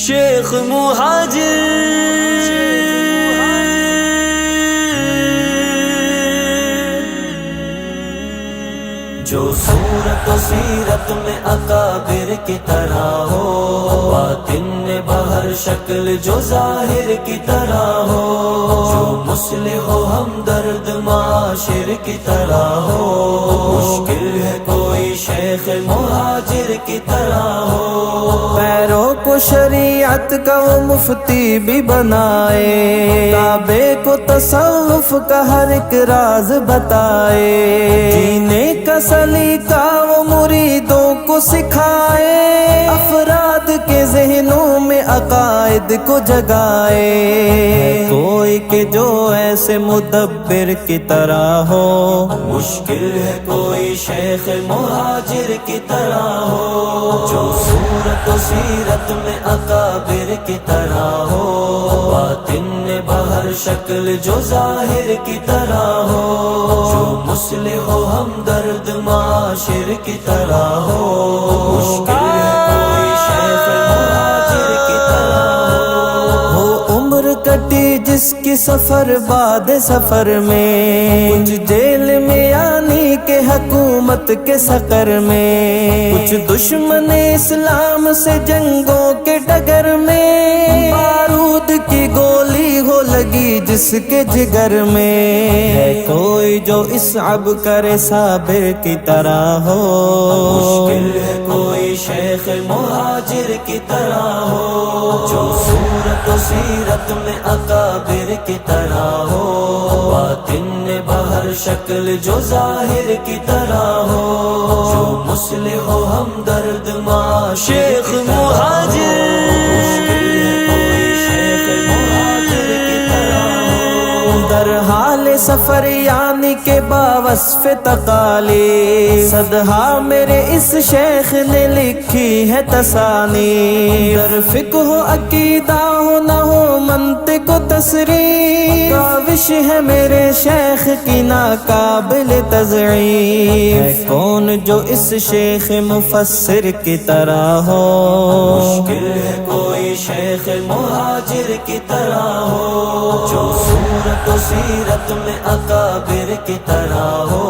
شیخ مہاجر جو صورت و سیرت میں اکابر کی طرح ہو، باطن میں بہر شکل جو ظاہر کی طرح ہو، جو مصلح و ہمدرد معاشر کی طرح ہو، مشکل ہے کوئی شیخ مہاجر کی طرح ہو۔ پیروں کو شریعت کا وہ مفتی بھی بنائے، تابع کو تصوف کا ہر ایک راز بتائے، جینے کا سلیقہ وہ مریدوں کو سکھائے، افراد کے ذہنوں میں عقائد کو جگائے۔ کوئی کہ جو ایسے مدبر کی طرح ہو، مشکل ہے کوئی شیخ مہاجر کی طرح ہو، جو صورت و سیرت میں اکابر کی طرح ہو، باطن میں بہر شکل جو ظاہر کی طرح ہو، جو مصلح و ہمدرد معاشر کی طرح ہو، مشکل ہے کوئی شیخ مہاجر کی طرح ہو۔ عمر کٹی جس کی سفر بعد سفر میں، کچھ جیل میں یعنی کہ حکومت کے سقر میں، کچھ دشمن اسلام سے جنگوں کے ڈگر میں، بارود کی گولی ہو لگی جس کے جگر میں، ہے کوئی جو اصعب کرے صابر کی طرح ہو، مشکل ہے کوئی شیخ مہاجر کی طرح ہو، جو صورت و سیرت میں اکابر کی طرح ہو، باطن میں بہر شکل جو ظاہر کی طرح ہو، جو مصلح و ہمدرد معاشر شیخ مہاجر در حال سفر یعنی کہ باوصف تقالی، صدہا میرے اس شیخ نے لکھی ہے تصانی، در فقہ و عقیدہ ہو نہ ہو منطق و تصریف، کاوش ہے میرے شیخ کی ناقابل تضعیف، ہے کون جو اس شیخ مفسر کی طرح ہو، مشکل ہے کوئی شیخ مہاجر کی طرح ہو، جو صورت و سیرت میں اکابر کی طرح ہو،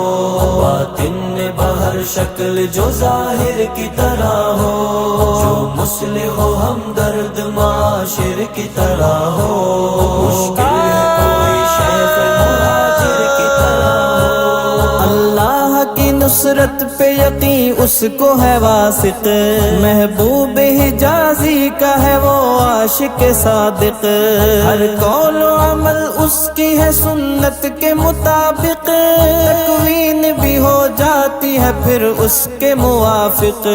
باطن میں بہر شکل جو ظاہر کی طرح ہو، جو مصلح و ہمدرد معاشر کی طرح ہو، مشکل ہے کوئی شیخ مہاجر کی طرح ہو۔ اللہ کی نصرت پہ یقین اس کو ہے واثق، محبوب حجازی کا ہے وہ عاشق صادق، ہر قول و عمل اس کی ہے سنت کے مطابق، تکوین بھی ہو جاتی ہے پھر اس کے موافق،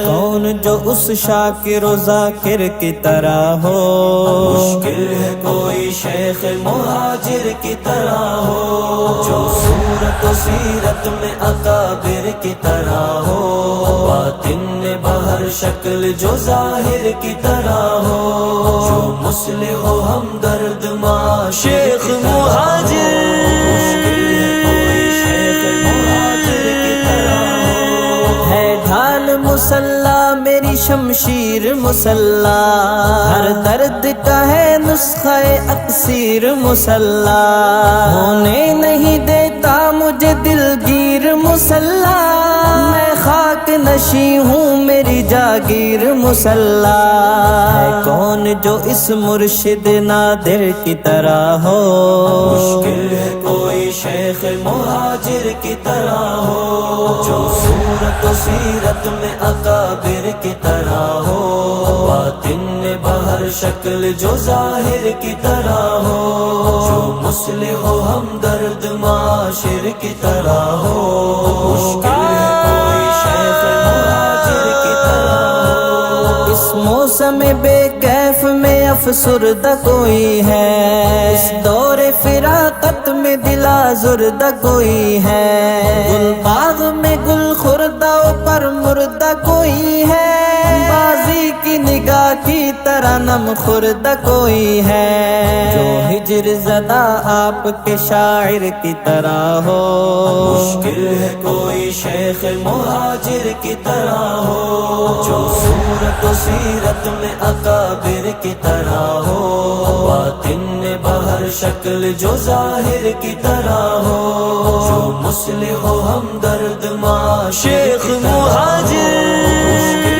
کون جو اس شاکر و ذاکر کی طرح ہو، مشکل ہے کوئی شیخ مہاجر کی طرح ہو، جو صورت و سیرت میں اکابر کی طرح ہو، باطن میں بہر شکل جو ظاہر کی طرح ہو، جو مصلح و ہمدرد معاشر شیخ مہاجر ہے ڈھال مسلح میری شمشیر مسلح، ہر درد کا ہے نسخہ اکسیر مسلح، ہونے نہیں دیتا مجھے دلگیر مسلح، میں خاک نشی ہوں میری جاگیر مسلح، ہے کون جو اس مرشد نادر کی طرح ہو، مشکل ہے کوئی شیخ مہاجر کی طرح ہو، جو صورت و سیرت میں اکابر کی طرح ہو، باطن میں بہر شکل جو ظاہر کی طرح ہو، جو مصلح و ہمدرد معاشر کی طرح ہو، مشکل ہے کوئی شیخ مہاجر کی طرح ہو۔ اس موسم بے کیف میں افسردہ کوئی ہے، اس دور فراقت میں دل آزردہ کوئی ہے، گل باغ میں گل خوردہ پر مردہ کوئی ہے، بازی کی نگاہ کی طرح نم خورد کوئی ہے جو ہجر زدہ آپ کے شاعر کی طرح ہو مشکل ہے کوئی شیخ مہاجر کی طرح ہو جو صورت و سیرت میں اکابر کی طرح ہو باطن میں بہر شکل جو ظاہر کی طرح ہو جو مصلح و ہمدرد معاشر شیخ مہاجر